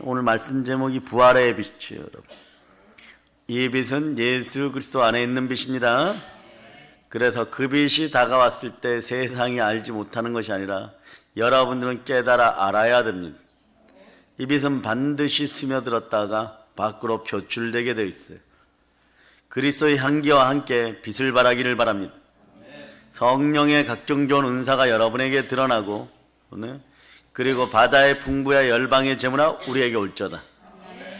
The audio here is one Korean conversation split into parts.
오늘 말씀 제목이 부활의 빛이에요, 여러분. 이 빛은 예수 그리스도 안에 있는 빛입니다. 그래서 그 빛이 다가왔을 때 세상이 알지 못하는 것이 아니라 여러분들은 깨달아 알아야 됩니다. 이 빛은 반드시 스며들었다가 밖으로 표출되게 되어 있어요. 그리스도의 향기와 함께 빛을 발하기를 바랍니다. 성령의 각종 좋은 은사가 여러분에게 드러나고, 그리고 바다의 풍부야 열방의 재물아 우리에게 올저다.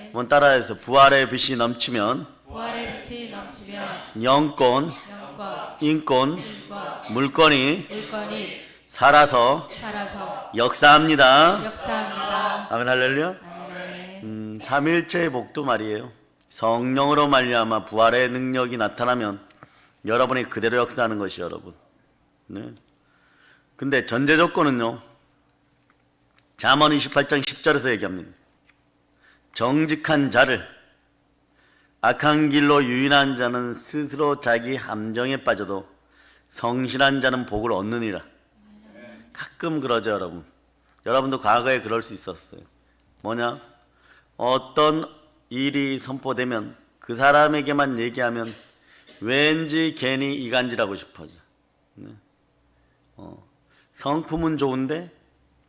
한번 따라해서 부활의 빛이 넘치면 영권, 인권, 물건이 살아서 역사합니다. 아멘 할렐루야. 삼일체의 복도 말이에요. 성령으로 말미암아 부활의 능력이 나타나면 여러분이 그대로 역사하는 것이 여러분. 근데 전제 조건은요, 잠언 28장 10절에서 얘기합니다. 정직한 자를, 악한 길로 유인한 자는 스스로 자기 함정에 빠져도 성실한 자는 복을 얻느니라. 가끔 그러죠, 여러분. 여러분도 과거에 그럴 수 있었어요. 뭐냐? 어떤 일이 선포되면 그 사람에게만 얘기하면 왠지 괜히 이간질하고 싶어져. 성품은 좋은데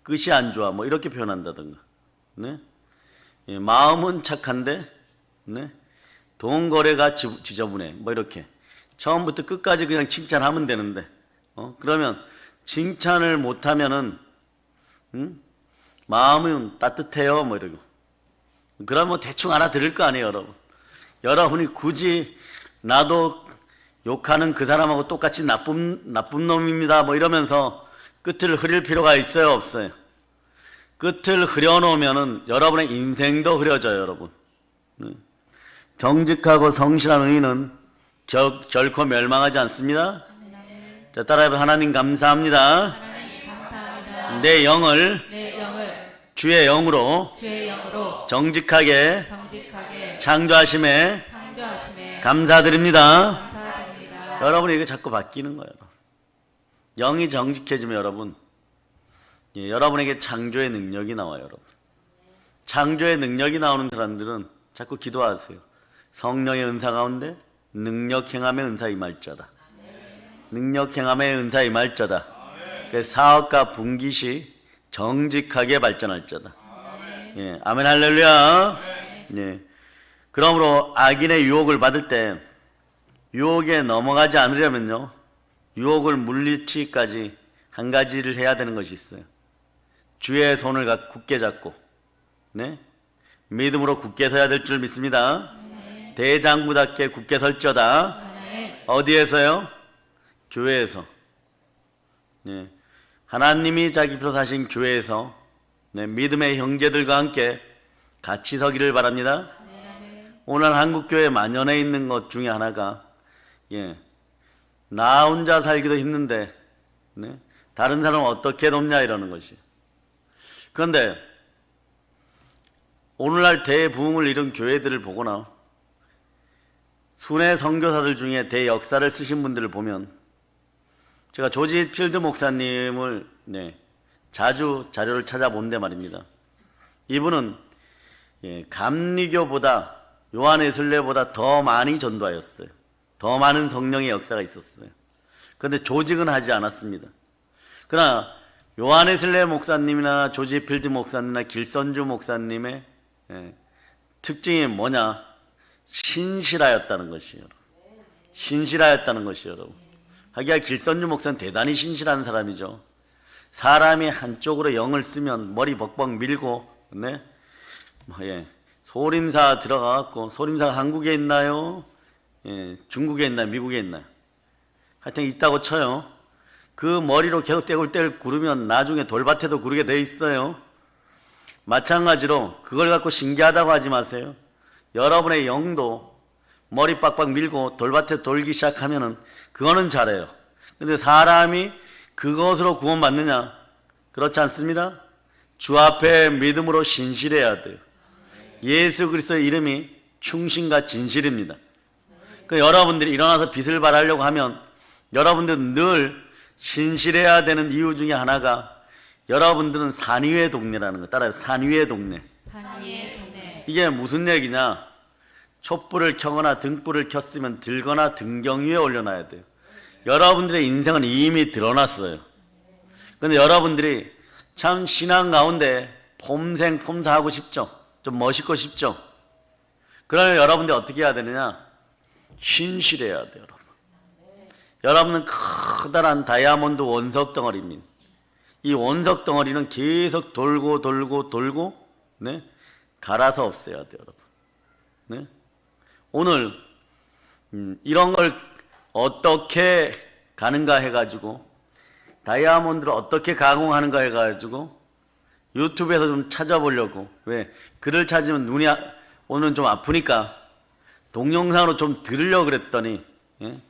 끝이 안 좋아, 뭐 이렇게 표현한다든가. 마음은 착한데 돈 거래가 지저분해, 뭐 이렇게 처음부터 끝까지 그냥 칭찬하면 되는데 그러면 칭찬을 못하면은 마음은 따뜻해요, 뭐 이러고. 그러면 대충 알아들을 거 아니에요, 여러분. 여러분이 굳이 나도 욕하는 그 사람하고 똑같이 나쁜 놈입니다, 뭐 이러면서 끝을 흐릴 필요가 있어요, 없어요? 끝을 흐려놓으면은 여러분의 인생도 흐려져요, 여러분. 정직하고 성실한 의인은 결코 멸망하지 않습니다. 자, 따라해봐. 하나님 감사합니다. 내 영을 주의 영으로 정직하게 창조하심에 감사드립니다. 여러분이 이거 자꾸 바뀌는 거예요. 영이 정직해지면 여러분, 여러분에게 창조의 능력이 나와요, 여러분. 창조의 능력이 나오는 사람들은 자꾸 기도하세요. 성령의 은사 가운데 능력 행함의 은사 임할자다. 능력 행함의 은사 임할자다. 사업과 분깃이 정직하게 발전할 자다. 아멘 할렐루야. 그러므로 악인의 유혹을 받을 때 유혹에 넘어가지 않으려면요, 유혹을 물리치기까지 한 가지를 해야 되는 것이 있어요. 주의 손을 굳게 잡고 믿음으로 굳게 서야 될 줄 믿습니다. 대장부답게 굳게 설지어다. 어디에서요? 교회에서. 하나님이 자기 피로 사신 교회에서 믿음의 형제들과 함께 같이 서기를 바랍니다. 오늘 한국교회 만연해 있는 것 중에 하나가 나 혼자 살기도 힘든데 다른 사람은 어떻게 돕냐 이러는 것이. 그런데 오늘날 대부흥을 이룬 교회들을 보거나 순회 선교사들 중에 대역사를 쓰신 분들을 보면, 제가 조지 필드 목사님을 자주 자료를 찾아본데 말입니다. 이분은 감리교보다 요한웨슬레보다 더 많이 전도하였어요. 더 많은 성령의 역사가 있었어요. 그런데 조직은 하지 않았습니다. 그러나 요한웨슬레 목사님이나 조지 필드 목사님이나 길선주 목사님의 특징이 뭐냐? 신실하였다는 것이에요. 신실하였다는 것이에요, 여러분. 하기야 길선주 목사는 대단히 신실한 사람이죠. 사람이 한쪽으로 영을 쓰면 머리 벅벅 밀고, 소림사 들어가갖고, 소림사가 한국에 있나요? 중국에 있나요? 미국에 있나요? 하여튼 있다고 쳐요. 그 머리로 계속 떼굴떼굴 구르면 나중에 돌밭에도 구르게 돼 있어요. 마찬가지로 그걸 갖고 신기하다고 하지 마세요. 여러분의 영도 머리 빡빡 밀고 돌밭에 돌기 시작하면은 그거는 잘해요. 근데 사람이 그것으로 구원받느냐? 그렇지 않습니다. 주 앞에 믿음으로 신실해야 돼요. 예수 그리스도의 이름이 충신과 진실입니다. 여러분들이 일어나서 빛을 발하려고 하면 여러분들은 늘 신실해야 되는 이유 중에 하나가, 여러분들은 산 위의 동네라는 거. 따라서 산 위의 동네. 산 위에 두네. 이게 무슨 얘기냐? 촛불을 켜거나 등불을 켰으면 들거나 등경 위에 올려놔야 돼요. 여러분들의 인생은 이미 드러났어요. 근데 여러분들이 참 신앙 가운데 폼생 폼사하고 싶죠? 좀 멋있고 싶죠? 그러면 여러분들이 어떻게 해야 되느냐? 신실해야 돼요, 여러분. 여러분은 커다란 다이아몬드 원석 덩어리입니다. 이 원석 덩어리는 계속 돌고 돌고 돌고, 네? 갈아서 없애야 돼요, 여러분. 네? 오늘 이런 걸 어떻게 가는가 해가지고, 다이아몬드를 어떻게 가공하는가 해가지고 유튜브에서 좀 찾아보려고. 왜? 글을 찾으면 눈이 오늘 좀 아프니까 동영상으로 좀 들으려고 그랬더니, 예?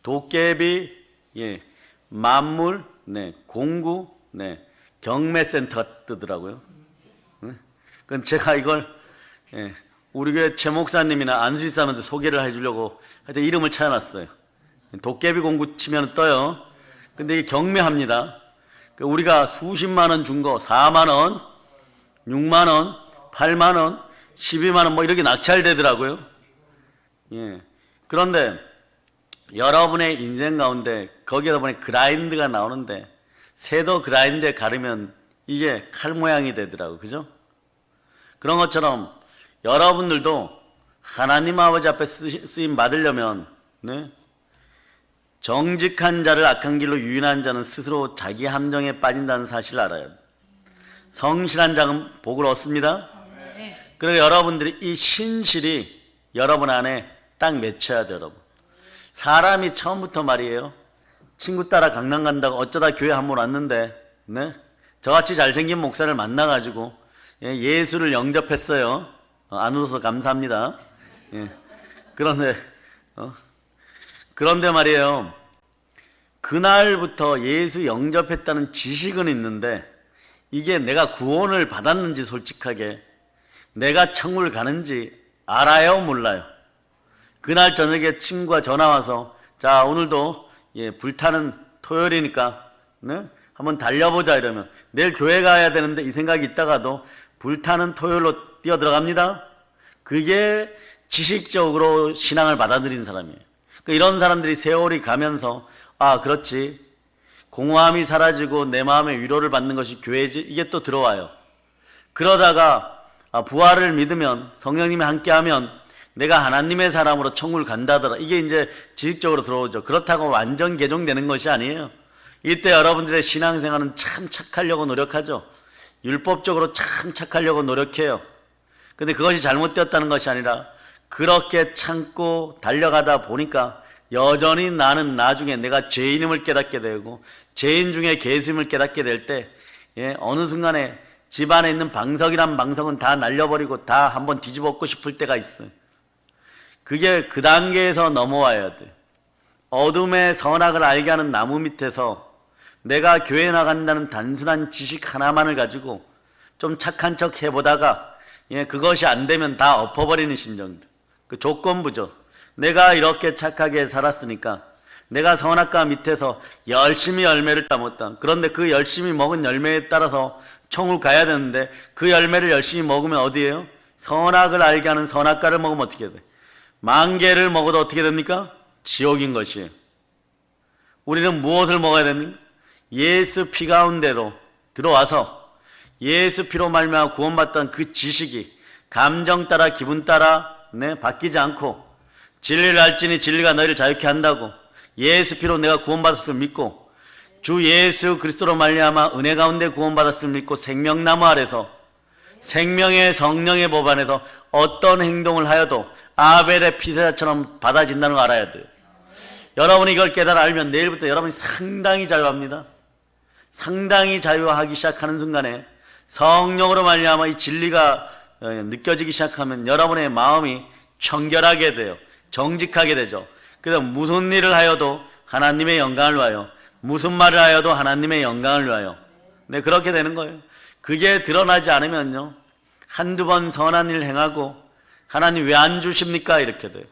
도깨비, 예, 만물, 네, 공구, 네, 경매센터가 뜨더라고요. 그건 제가 이걸, 예, 우리 교회 최 목사님이나 안수지 사람한테 소개를 해주려고 하여튼 이름을 찾아놨어요. 도깨비 공구 치면 떠요. 근데 이게 경매합니다. 우리가 수십만 원 준 거, 4만 원, 6만 원, 8만 원, 12만 원 뭐 이렇게 낙찰되더라고요. 예. 그런데 여러분의 인생 가운데 거기에다 보니 그라인드가 나오는데 새도 그라인드에 가르면 이게 칼 모양이 되더라고요. 그죠? 그런 것처럼 여러분들도 하나님 아버지 앞에 쓰임 받으려면, 네? 정직한 자를 악한 길로 유인한 자는 스스로 자기 함정에 빠진다는 사실을 알아야 돼요. 성실한 자는 복을 얻습니다. 그리고 여러분들이 이 신실이 여러분 안에 딱 맺혀야 돼요, 여러분. 사람이 처음부터 말이에요. 친구 따라 강남 간다고 어쩌다 교회 한 번 왔는데, 네? 저같이 잘생긴 목사를 만나가지고 예수를 영접했어요. 안 웃어서 감사합니다. 예. 그런데 말이에요. 그날부터 예수 영접했다는 지식은 있는데 이게 내가 구원을 받았는지 솔직하게 내가 천국을 가는지 알아요? 몰라요? 그날 저녁에 친구가 전화 와서 자 오늘도 예, 불타는 토요일이니까 네? 한번 달려보자 이러면 내일 교회 가야 되는데 이 생각이 있다가도 불타는 토요일로 뛰어 들어갑니다. 그게 지식적으로 신앙을 받아들인 사람이에요. 이런 사람들이 세월이 가면서 아 그렇지 공허함이 사라지고 내 마음의 위로를 받는 것이 교회지 이게 또 들어와요. 그러다가 부활을 믿으면 성령님이 함께하면 내가 하나님의 사람으로 천국을 간다더라. 이게 이제 지식적으로 들어오죠. 그렇다고 완전 개종되는 것이 아니에요. 이때 여러분들의 신앙생활은 참 착하려고 노력하죠. 율법적으로 참 착하려고 노력해요. 근데 그것이 잘못되었다는 것이 아니라 그렇게 참고 달려가다 보니까 여전히 나는 나중에 내가 죄인임을 깨닫게 되고 죄인 중에 예수임을 깨닫게 될 때 어느 순간에 집안에 있는 방석이란 방석은 다 날려버리고 다 한번 뒤집어엎고 싶을 때가 있어요. 그게 그 단계에서 넘어와야 돼. 어둠의 선악을 알게 하는 나무 밑에서 내가 교회 나간다는 단순한 지식 하나만을 가지고 좀 착한 척 해보다가 그것이 안 되면 다 엎어버리는 심정들. 그 조건부죠. 내가 이렇게 착하게 살았으니까 내가 선악과 밑에서 열심히 열매를 따먹었다. 그런데 그 열심히 먹은 열매에 따라서 천국을 가야 되는데 그 열매를 열심히 먹으면 어디예요? 선악을 알게 하는 선악과를 먹으면 어떻게 돼? 만개를 먹어도 어떻게 됩니까? 지옥인 것이에요. 우리는 무엇을 먹어야 됩니까? 예수 피 가운데로 들어와서 예수 피로 말미암아 구원받던 그 지식이 감정 따라 기분 따라 바뀌지 않고 진리를 알지니 진리가 너희를 자유케 한다고 예수 피로 내가 구원받았음을 믿고 주 예수 그리스도로 말미암아 은혜 가운데 구원받았음을 믿고 생명나무 아래서 생명의 성령의 법 안에서 어떤 행동을 하여도 아벨의 피세자처럼 받아진다는 걸 알아야 돼요. 여러분이 이걸 깨달아 알면 내일부터 여러분이 상당히 자유합니다. 상당히 자유하기 시작하는 순간에 성령으로 말미암아 이 진리가 느껴지기 시작하면 여러분의 마음이 청결하게 돼요. 정직하게 되죠. 그래서 무슨 일을 하여도 하나님의 영광을 위하여 무슨 말을 하여도 하나님의 영광을 위하여 그렇게 되는 거예요. 그게 드러나지 않으면요 한두 번 선한 일을 행하고 하나님 왜 안 주십니까? 이렇게 돼요.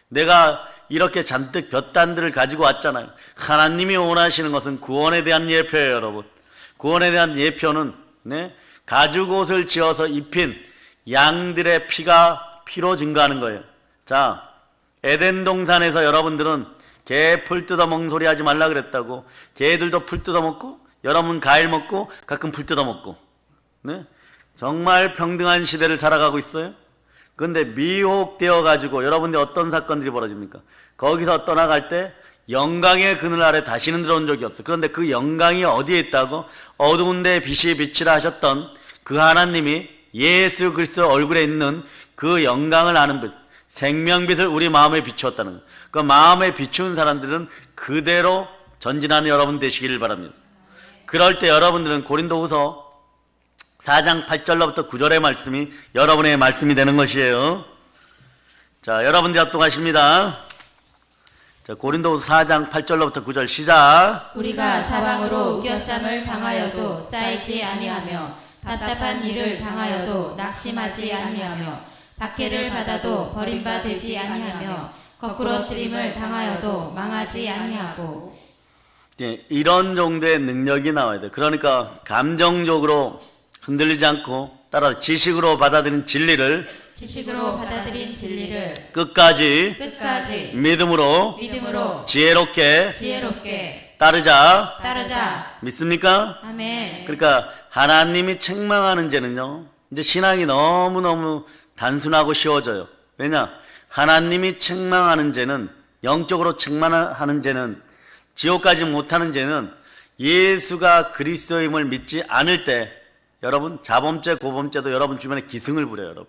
내가 이렇게 잔뜩 볕단들을 가지고 왔잖아요. 하나님이 원하시는 것은 구원에 대한 예표예요, 여러분. 구원에 대한 예표는 가죽옷을 지어서 입힌 양들의 피로 증거하는 거예요. 자, 에덴 동산에서 여러분들은 개 풀 뜯어먹는 소리 하지 말라 그랬다고. 개들도 풀 뜯어먹고, 여러분 과일 먹고, 가끔 풀 뜯어먹고. 네? 정말 평등한 시대를 살아가고 있어요. 그런데 미혹되어 가지고 여러분들 어떤 사건들이 벌어집니까? 거기서 떠나갈 때 영광의 그늘 아래 다시는 들어온 적이 없어요. 그런데 그 영광이 어디에 있다고? 어두운 데 빛이 비치라 하셨던 그 하나님이 예수 그리스도 얼굴에 있는 그 영광을 아는 빛, 생명빛을 우리 마음에 비추었다는 거예요. 그 마음에 비추는 사람들은 그대로 전진하는 여러분 되시기를 바랍니다. 그럴 때 여러분들은 고린도후서 4장 8절로부터 9절의 말씀이 여러분의 말씀이 되는 것이에요. 자, 여러분들 합독하십니다. 자, 고린도후서 4장 8절로부터 9절 시작. 우리가 사방으로 우겨쌈을 당하여도 쌓이지 아니하며 답답한 일을 당하여도 낙심하지 아니하며 박해를 받아도 버림받지 아니하며 거꾸로 뜨림을 당하여도 망하지 아니하고. 예, 이런 정도의 능력이 나와야 돼. 그러니까 감정적으로 흔들리지 않고 따라 지식으로 받아들인 진리를 끝까지 믿음으로 지혜롭게 따르자. 믿습니까? 아멘. 그러니까 하나님이 책망하는 죄는요, 이제 신앙이 너무너무 단순하고 쉬워져요. 왜냐? 하나님이 책망하는 죄는, 영적으로 책망하는 죄는, 지옥까지 못하는 죄는 예수가 그리스도임을 믿지 않을 때 여러분 자범죄 고범죄도 여러분 주변에 기승을 부려요. 여러분,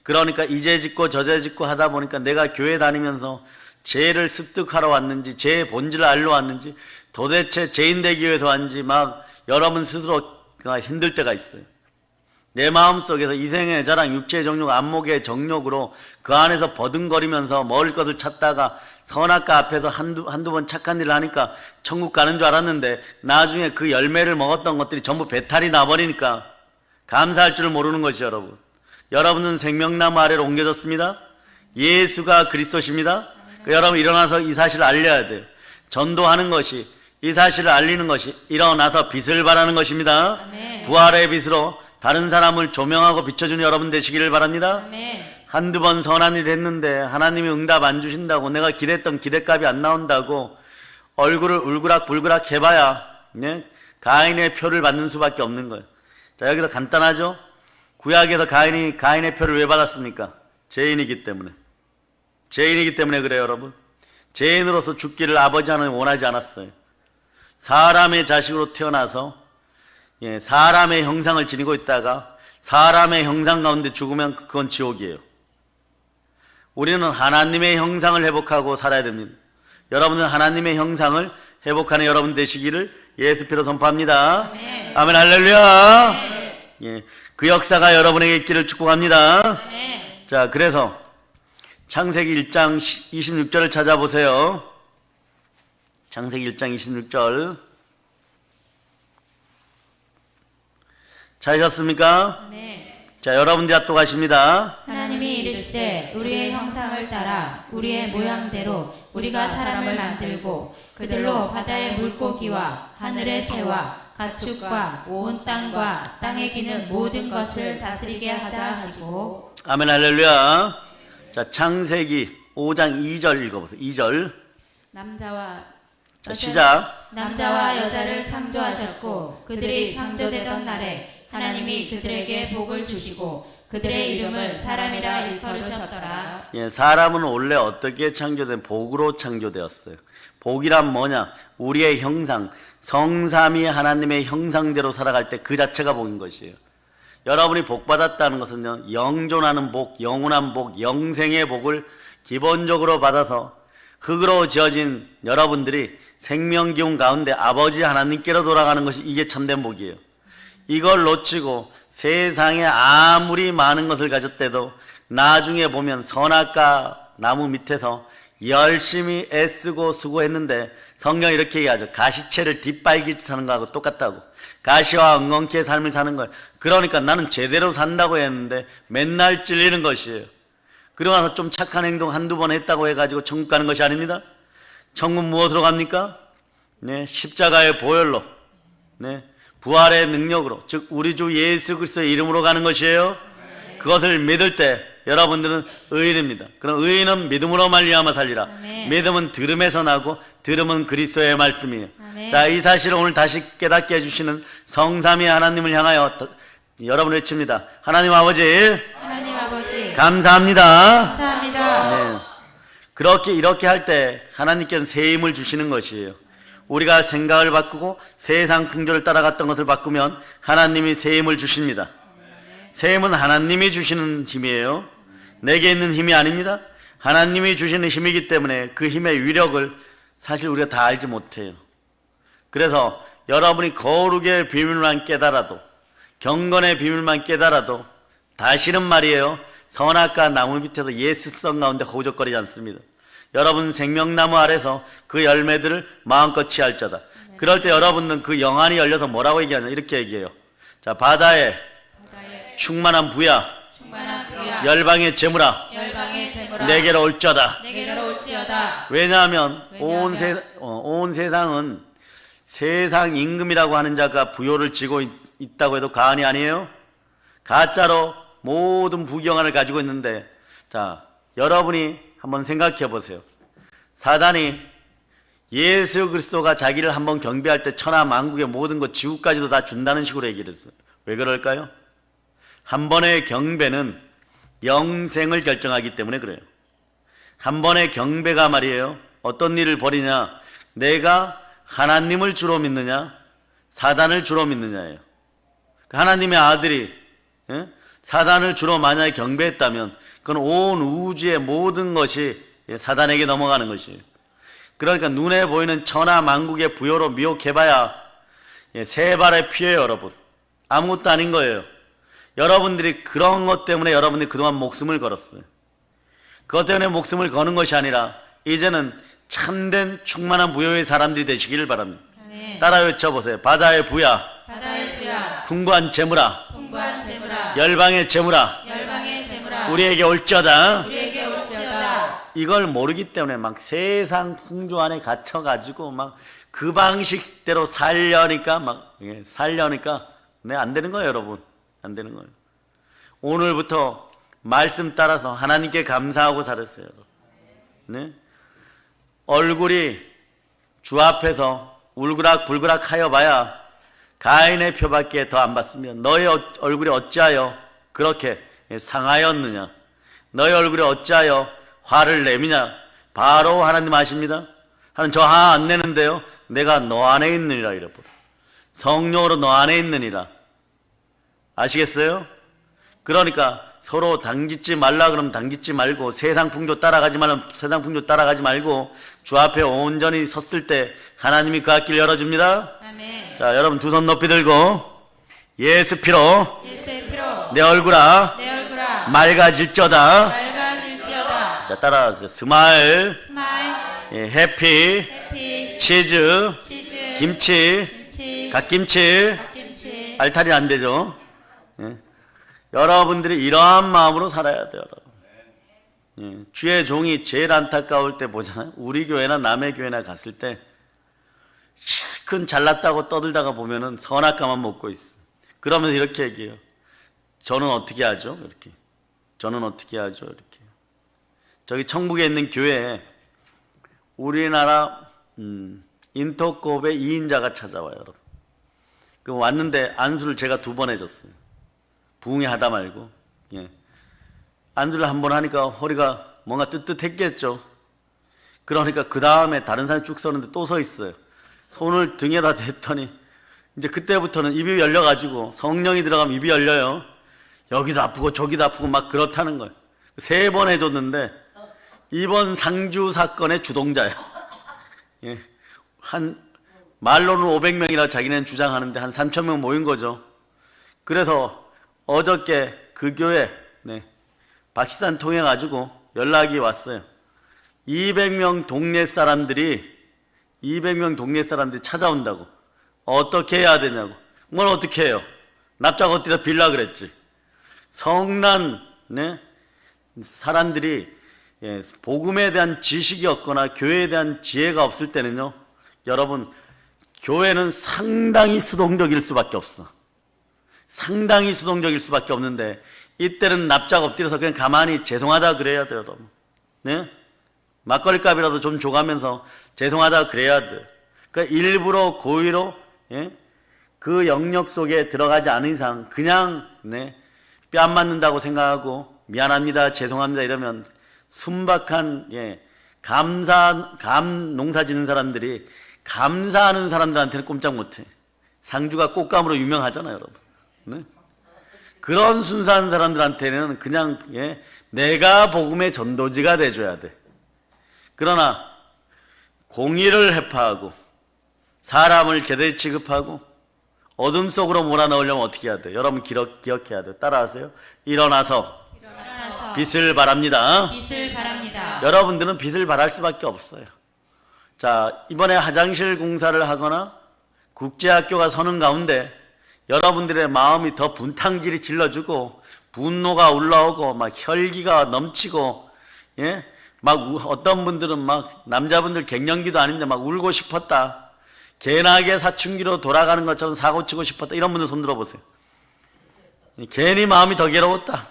그러니까 이제 짓고 저제 짓고 하다 보니까 내가 교회 다니면서 죄를 습득하러 왔는지 죄의 본질을 알러 왔는지 도대체 죄인 되기 위해서 왔는지 막 여러분 스스로가 힘들 때가 있어요. 내 마음속에서 이생의 자랑, 육체의 정욕, 안목의 정욕으로 그 안에서 버둥거리면서 먹을 것을 찾다가 선악과 앞에서 한두 번 착한 일을 하니까 천국 가는 줄 알았는데 나중에 그 열매를 먹었던 것들이 전부 배탈이 나버리니까 감사할 줄 모르는 것이 여러분. 여러분은 생명나무 아래로 옮겨졌습니다. 예수가 그리스도십니다. 여러분 일어나서 이 사실을 알려야 돼요. 전도하는 것이, 이 사실을 알리는 것이 일어나서 빛을 발하는 것입니다. 아멘. 부활의 빛으로 다른 사람을 조명하고 비춰주는 여러분 되시기를 바랍니다. 아멘. 한두 번 선한 일 했는데 하나님이 응답 안 주신다고, 내가 기대했던 기대값이 안 나온다고 얼굴을 울그락불그락 해봐야 가인의 표를 받는 수밖에 없는 거예요. 자, 여기서 간단하죠? 구약에서 가인의 표를 왜 받았습니까? 죄인이기 때문에. 죄인이기 때문에 그래요, 여러분. 죄인으로서 죽기를 아버지 하나님 원하지 않았어요. 사람의 자식으로 태어나서 사람의 형상을 지니고 있다가 사람의 형상 가운데 죽으면 그건 지옥이에요. 우리는 하나님의 형상을 회복하고 살아야 됩니다. 여러분은 하나님의 형상을 회복하는 여러분 되시기를 예수 피로 선포합니다. 아멘. 아멘, 할렐루야. 아멘. 예, 그 역사가 여러분에게 있기를 축복합니다. 아멘. 자, 그래서 창세기 1장 26절을 찾아보세요. 창세기 1장 26절 찾으셨습니까? 아멘. 자, 여러분들 합독하십니다. 하나님이 이르시되 우리의 형상을 따라 우리의 모양대로 우리가 사람을 만들고 그들로 바다의 물고기와 하늘의 새와 가축과 온 땅과 땅에 기는 모든 것을 다스리게 하자 하시고. 아멘, 할렐루야. 자, 창세기 5장 2절 읽어보세요. 2절. 자, 시작. 남자와 여자를 창조하셨고 그들이 창조되던 날에 하나님이 그들에게 복을 주시고 그들의 이름을 사람이라 일컬으셨더라. 예, 사람은 원래 어떻게 창조된? 복으로 창조되었어요. 복이란 뭐냐? 우리의 형상, 성삼위 하나님의 형상대로 살아갈 때 그 자체가 복인 것이에요. 여러분이 복 받았다는 것은요, 영존하는 복, 영원한 복, 영생의 복을 기본적으로 받아서 흙으로 지어진 여러분들이 생명 기운 가운데 아버지 하나님께로 돌아가는 것이, 이게 참된 복이에요. 이걸 놓치고 세상에 아무리 많은 것을 가졌대도 나중에 보면 선악과 나무 밑에서 열심히 애쓰고 수고했는데, 성경이 이렇게 얘기하죠. 가시채를 뒷발길 사는 거하고 똑같다고. 가시와 엉겅퀴의 삶을 사는 거예요. 그러니까 나는 제대로 산다고 했는데 맨날 찔리는 것이에요. 그러고 나서 좀 착한 행동 한두 번 했다고 해가지고 천국 가는 것이 아닙니다. 천국 무엇으로 갑니까? 네, 십자가의 보혈로, 네, 부활의 능력으로, 즉 우리 주 예수 그리스도의 이름으로 가는 것이에요. 그것을 믿을 때 여러분들은 의인입니다. 그럼 의인은 믿음으로 말미암아 살리라. 믿음은 들음에서 나고 들음은 그리스도의 말씀이에요. 자, 이 사실을 오늘 다시 깨닫게 해주시는 성삼위 하나님을 향하여 여러분 외칩니다. 하나님 아버지, 하나님 아버지 감사합니다. 감사합니다. 네. 이렇게 할 때 하나님께서는 새 힘을 주시는 것이에요. 우리가 생각을 바꾸고 세상 풍조를 따라갔던 것을 바꾸면 하나님이 새 힘을 주십니다. 새 힘은 하나님이 주시는 힘이에요. 내게 있는 힘이 아닙니다. 하나님이 주시는 힘이기 때문에 그 힘의 위력을 사실 우리가 다 알지 못해요. 그래서 여러분이 거룩의 비밀만 깨달아도, 경건의 비밀만 깨달아도 다시는 말이에요, 선악과 나무 밑에서 예스성 가운데 허우적거리지 않습니다. 여러분 생명나무 아래서 그 열매들을 마음껏 취할자다. 그럴 때 여러분은 그 영안이 열려서 뭐라고 얘기하냐, 이렇게 얘기해요. 자, 바다에 충만한 부야, 열방의 재물아, 내게로 올지어다. 왜냐하면 온 세상은 세상 임금이라고 하는 자가 부요를 쥐고 있다고 해도 과언이 아니에요. 가짜로 모든 부경안을 가지고 있는데, 자, 여러분이 한번 생각해 보세요. 사단이 예수 그리스도가 자기를 한번 경배할 때 천하 만국의 모든 것, 지구까지도 다 준다는 식으로 얘기를 했어요. 왜 그럴까요? 한 번의 경배는 영생을 결정하기 때문에 그래요. 한 번의 경배가 말이에요, 어떤 일을 벌이냐, 내가 하나님을 주로 믿느냐 사단을 주로 믿느냐예요. 하나님의 아들이 사단을 주로 만약에 경배했다면 그건 온 우주의 모든 것이 사단에게 넘어가는 것이에요. 그러니까 눈에 보이는 천하 만국의 부여로 미혹해봐야 세 발의 피해요. 여러분, 아무것도 아닌 거예요. 여러분들이 그런 것 때문에 여러분들이 그동안 목숨을 걸었어요. 그것 때문에 목숨을 거는 것이 아니라 이제는 참된 충만한 부여의 사람들이 되시기를 바랍니다. 따라 외쳐보세요. 바다의 부야, 풍부한 재물아, 열방의 재물아, 우리에게 올지어다. 이걸 모르기 때문에 막 세상 풍조 안에 갇혀가지고 막 그 방식대로 살려니까 네, 안 되는 거예요. 여러분, 안 되는 거예요. 오늘부터 말씀 따라서 하나님께 감사하고 살았어요. 네? 얼굴이 주 앞에서 울그락불그락 하여 봐야 가인의 표밖에 더 안 받으면 너의 얼굴이 어찌하여 그렇게 상하였느냐, 너의 얼굴이 어찌하여 화를 내미냐. 바로 하나님 아십니다. 하나님, 저 화 안 내는데요, 내가 너 안에 있느니라. 이래 버려. 성령으로 너 안에 있느니라. 아시겠어요? 그러니까 서로 당짓지 말라 그러면 당짓지 말고, 세상 풍조 따라가지 말면 세상 풍조 따라가지 말고, 주 앞에 온전히 섰을 때 하나님이 그 앞길 열어줍니다. 아멘. 자, 여러분 두 손 높이 들고, 예수 피로 내 얼굴아 맑아질지어다. 자, 따라하세요. 스마일, 해피, 치즈, 김치, 갓김치. 알타리 안 되죠? 예. 여러분들이 이러한 마음으로 살아야 돼요. 예. 주의 종이 제일 안타까울 때 보잖아요. 우리 교회나 남의 교회나 갔을 때 큰 잘났다고 떠들다가 보면은 선악과만 먹고 있어. 그러면서 이렇게 얘기해요. 저는 어떻게 하죠? 이렇게. 저는 어떻게 하죠? 이렇게. 저기 천국에 있는 교회에 우리나라 인터컵의 2인자가 찾아와요. 여러분. 그 왔는데 안수를 제가 2번 해줬어요. 부흥회 하다 말고. 예. 안수를 한 번 하니까 허리가 뭔가 뜨뜻했겠죠. 그러니까 그 다음에 다른 사람이 쭉 서는데 또 서 있어요. 손을 등에다 댔더니 이제 그때부터는 입이 열려가지고, 성령이 들어가면 입이 열려요. 여기도 아프고 저기도 아프고 막 그렇다는 거예요. 3번 해줬는데 이번 상주 사건의 주동자예요. 예. 말로는 500명이라 자기네는 주장하는데 한 3,000명 모인 거죠. 그래서 어저께 그 교회 박시산 통해 가지고 연락이 왔어요. 200명 동네 사람들이 찾아온다고. 어떻게 해야 되냐고. 뭘 어떻게 해요? 납작 엎드려 빌라 그랬지. 성난 사람들이 복음에 대한 지식이 없거나 교회에 대한 지혜가 없을 때는요, 여러분 교회는 상당히 수동적일 수밖에 없어. 상당히 수동적일 수밖에 없는데 이때는 납작 엎드려서 그냥 가만히 죄송하다 그래야 돼요, 여러분. 네? 막걸리 값이라도 좀 줘가면서 죄송하다 그래야 돼. 그러니까 일부러 고의로 그 영역 속에 들어가지 않은 이상 그냥 뼈 안 맞는다고 생각하고 미안합니다, 죄송합니다 이러면 순박한 감 농사 짓는 사람들이 감사하는 사람들한테는 꼼짝 못해. 상주가 꽃감으로 유명하잖아요, 여러분. 네? 그런 순수한 사람들한테는 그냥 내가 복음의 전도지가 돼줘야 돼. 그러나 공의를 회파하고 사람을 제대로 취급하고 어둠 속으로 몰아넣으려면 어떻게 해야 돼? 여러분 기억해야 돼. 따라하세요. 일어나서 빛을 바랍니다. 빛을 바랍니다. 여러분들은 빛을 발할 수밖에 없어요. 자, 이번에 화장실 공사를 하거나 국제학교가 서는 가운데 여러분들의 마음이 더 분탕질이 질러주고 분노가 올라오고 막 혈기가 넘치고 막 어떤 분들은 막 남자분들 갱년기도 아닌데 막 울고 싶었다. 개나게 사춘기로 돌아가는 것처럼 사고치고 싶었다. 이런 분들 손 들어보세요. 괜히 마음이 더 괴로웠다.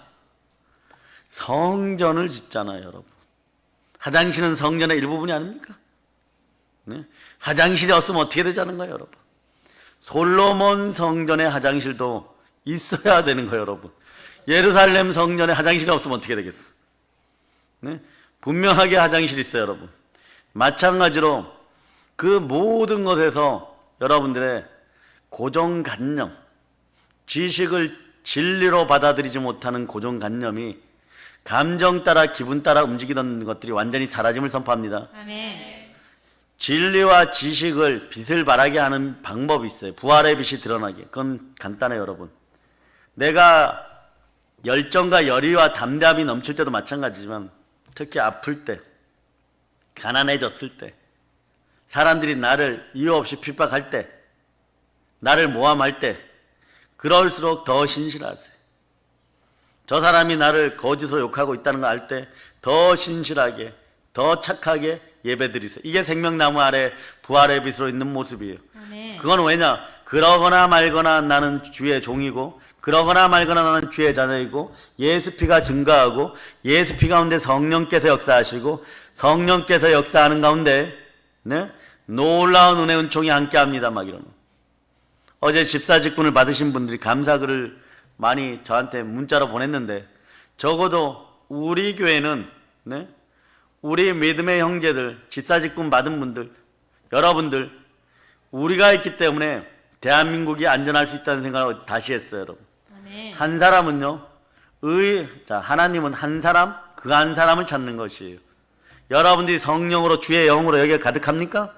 성전을 짓잖아요, 여러분. 화장실은 성전의 일부분이 아닙니까? 네? 화장실이 없으면 어떻게 되자는 거예요, 여러분? 솔로몬 성전의 화장실도 있어야 되는 거예요, 여러분. 예루살렘 성전에 화장실이 없으면 어떻게 되겠어? 네? 분명하게 화장실이 있어요, 여러분. 마찬가지로 그 모든 것에서 여러분들의 고정관념, 지식을 진리로 받아들이지 못하는 고정관념이 감정 따라 기분 따라 움직이던 것들이 완전히 사라짐을 선포합니다. 아멘. 진리와 지식을 빛을 발하게 하는 방법이 있어요. 부활의 빛이 드러나게. 그건 간단해요, 여러분. 내가 열정과 열의와 담대함이 넘칠 때도 마찬가지지만 특히 아플 때, 가난해졌을 때, 사람들이 나를 이유 없이 핍박할 때, 나를 모함할 때, 그럴수록 더 신실하세요. 저 사람이 나를 거짓으로 욕하고 있다는 걸 알 때 더 신실하게, 더 착하게 예배드리세요. 이게 생명나무 아래 부활의 빛으로 있는 모습이에요. 아멘. 그건 왜냐? 그러거나 말거나 나는 주의 종이고 그러거나 말거나 나는 주의 자녀이고 예수 피가 증거하고 예수 피 가운데 성령께서 역사하시고 성령께서 역사하는 가운데 놀라운 은혜 은총이 함께합니다. 막 이러는. 어제 집사직분을 받으신 분들이 감사글을 많이 저한테 문자로 보냈는데 적어도 우리 교회는 우리 믿음의 형제들, 집사직분 받은 분들, 여러분들 우리가 있기 때문에 대한민국이 안전할 수 있다는 생각을 다시 했어요, 여러분. 아멘. 한 사람은요, 하나님은 한 사람, 그 한 사람을 찾는 것이에요. 여러분들이 성령으로 주의 영으로 여기에 가득합니까?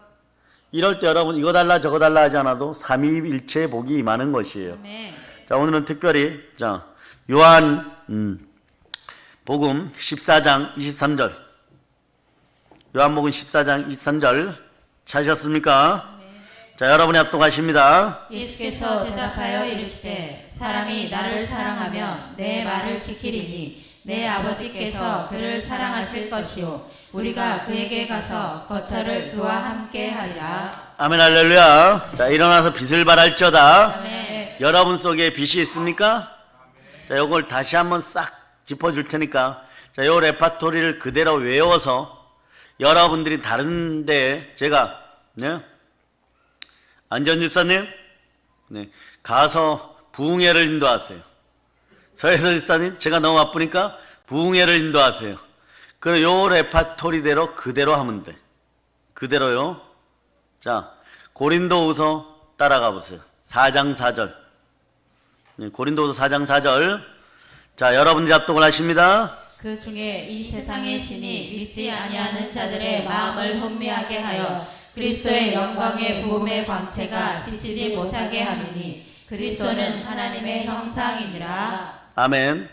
이럴 때 여러분 이거 달라 저거 달라 하지 않아도 삼위일체의 복이 임하는 것이에요. 아멘. 자, 오늘은 특별히 요한 복음 14장 23절, 요한복음 14장 23절 찾으셨습니까? 자, 여러분이 합독하십니다. 예수께서 대답하여 이르시되 사람이 나를 사랑하면 내 말을 지키리니 내 아버지께서 그를 사랑하실 것이요 우리가 그에게 가서 거처를 그와 함께 하리라. 아멘, 할렐루야. 자, 일어나서 빛을 발할지어다. 아멘. 여러분 속에 빛이 있습니까? 자, 요걸 다시 한번 싹 짚어줄 테니까 자, 요 레파토리를 그대로 외워서 여러분들이 다른데 제가 안전집사님 가서 부흥회를 인도하세요. 서혜선 집사님 제가 너무 바쁘니까 부흥회를 인도하세요. 그럼 요 레파토리대로 그대로 하면 돼. 그대로요. 자, 고린도후서 따라가 보세요. 4장 4절. 고린도후서 4장 4절. 자, 여러분들이 합독을 하십니다. 그 중에 이 세상의 신이 믿지 아니하는 자들의 마음을 혼미하게 하여 그리스도의 영광의 부음의 광채가 비치지 못하게 함이니 그리스도는 하나님의 형상이니라. 아멘.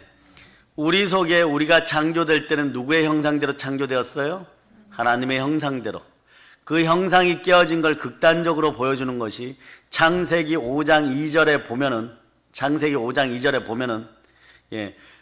우리 속에 우리가 창조될 때는 누구의 형상대로 창조되었어요? 하나님의 형상대로. 그 형상이 깨어진 걸 극단적으로 보여주는 것이 창세기 5장 2절에 보면은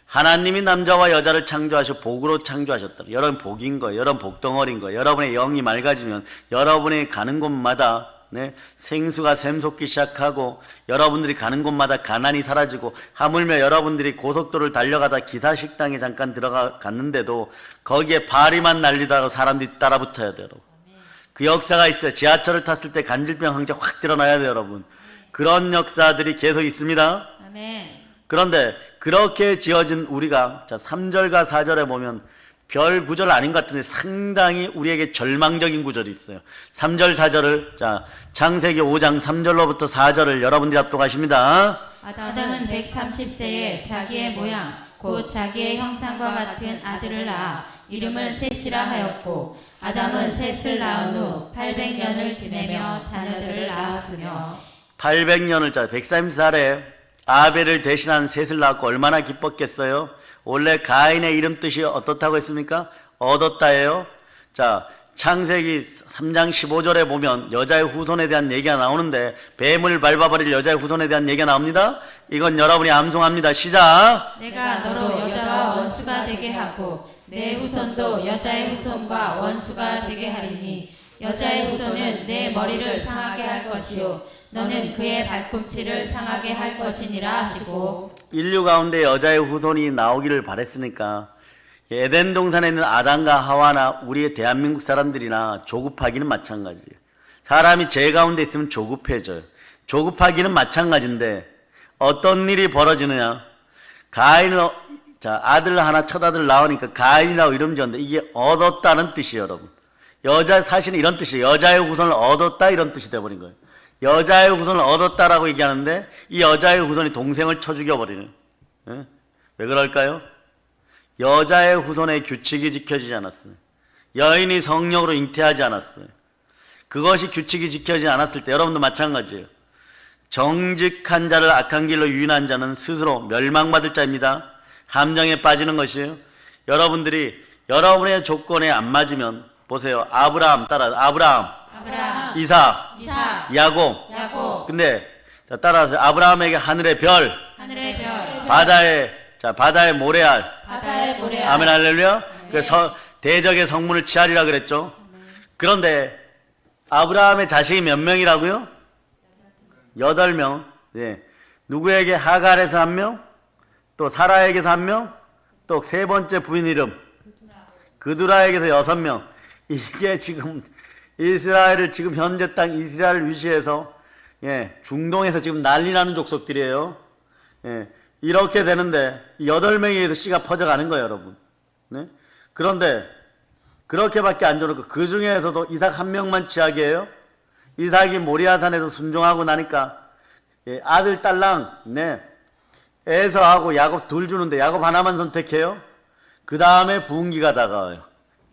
하나님이 남자와 여자를 창조하셔 복으로 창조하셨다. 여러분 복인 거예요. 여러분 복덩어리인 거예요. 여러분의 영이 맑아지면 여러분이 가는 곳마다 네, 생수가 샘솟기 시작하고 여러분들이 가는 곳마다 가난이 사라지고 하물며 여러분들이 고속도로를 달려가다 기사식당에 잠깐 갔는데도 거기에 파리만 날리다가 사람들이 따라 붙어야 돼요. 여러분. 그 역사가 있어요. 지하철을 탔을 때 간질병 황제 확 드러나야 돼요. 여러분. 그런 역사들이 계속 있습니다. 아멘. 그런데 그렇게 지어진 우리가 자 3절과 4절에 보면 별 구절 아닌 것 같은데 상당히 우리에게 절망적인 구절이 있어요. 3절 4절을 자 창세기 5장 3절로부터 4절을 여러분들이 합독하십니다. 아담은 130세에 자기의 모양 곧 자기의 형상과 같은 아들을 낳아 이름을 셋이라 하였고 아담은 셋을 낳은 후 800년을 지내며 자녀들을 낳았으며 800년을 자 130살에 아벨을 대신한 셋을 낳았고 얼마나 기뻤겠어요. 원래 가인의 이름 뜻이 어떻다고 했습니까? 얻었다예요. 자 창세기 3장 15절에 보면 여자의 후손에 대한 얘기가 나오는데 뱀을 밟아버릴 여자의 후손에 대한 얘기가 나옵니다. 이건 여러분이 암송합니다. 시작. 내가 너로 여자와 원수가 되게 하고 내 후손도 여자의 후손과 원수가 되게 하리니 여자의 후손은 내 머리를 상하게 할 것이요 너는 그의 발꿈치를 상하게 할 것이니라 하시고 인류 가운데 여자의 후손이 나오기를 바랬으니까 에덴 동산에 있는 아담과 하와나 우리의 대한민국 사람들이나 조급하기는 마찬가지예요. 사람이 죄 가운데 있으면 조급해져요. 조급하기는 마찬가지인데 어떤 일이 벌어지느냐. 가인을 자 아들 하나 첫 아들 낳으니까 가인이라고 이름 지었는데 이게 얻었다는 뜻이에요. 여러분. 여자 사실은 이런 뜻이에요. 여자의 후손을 얻었다 이런 뜻이 돼버린 거예요. 여자의 후손을 얻었다라고 얘기하는데 이 여자의 후손이 동생을 쳐 죽여버리는. 예? 왜 그럴까요? 여자의 후손의 규칙이 지켜지지 않았어요. 여인이 성령으로 잉태하지 않았어요. 그것이 규칙이 지켜지지 않았을 때 여러분도 마찬가지예요. 정직한 자를 악한 길로 유인한 자는 스스로 멸망받을 자입니다. 함정에 빠지는 것이에요. 여러분들이 여러분의 조건에 안 맞으면 보세요. 아브라함 따라 아브라함 이삭 야곱 근데 자, 따라서 아브라함에게 하늘의 별 바다의 모래알 아멘 할렐루야. 그래서 대적의 성문을 취하리라 그랬죠. 그런데 아브라함의 자식이 몇 명이라고요? 8명. 예. 누구에게? 하갈에서 1명, 또 사라에게서 1명, 또 세 번째 부인 이름 그두라에게서 6명. 이게 지금 이스라엘을 지금 현재 땅 이스라엘 위시해서 중동에서 지금 난리 나는 족속들이에요. 이렇게 되는데 8명에게도 씨가 퍼져가는 거예요, 여러분. 네? 그런데 그렇게밖에 안 줘놓고 그 중에서도 이삭 1명만 취하게 해요. 이삭이 모리아산에서 순종하고 나니까 아들 딸랑 에서하고 야곱 둘 주는데 야곱 하나만 선택해요. 그 다음에 부흥기가 다가와요.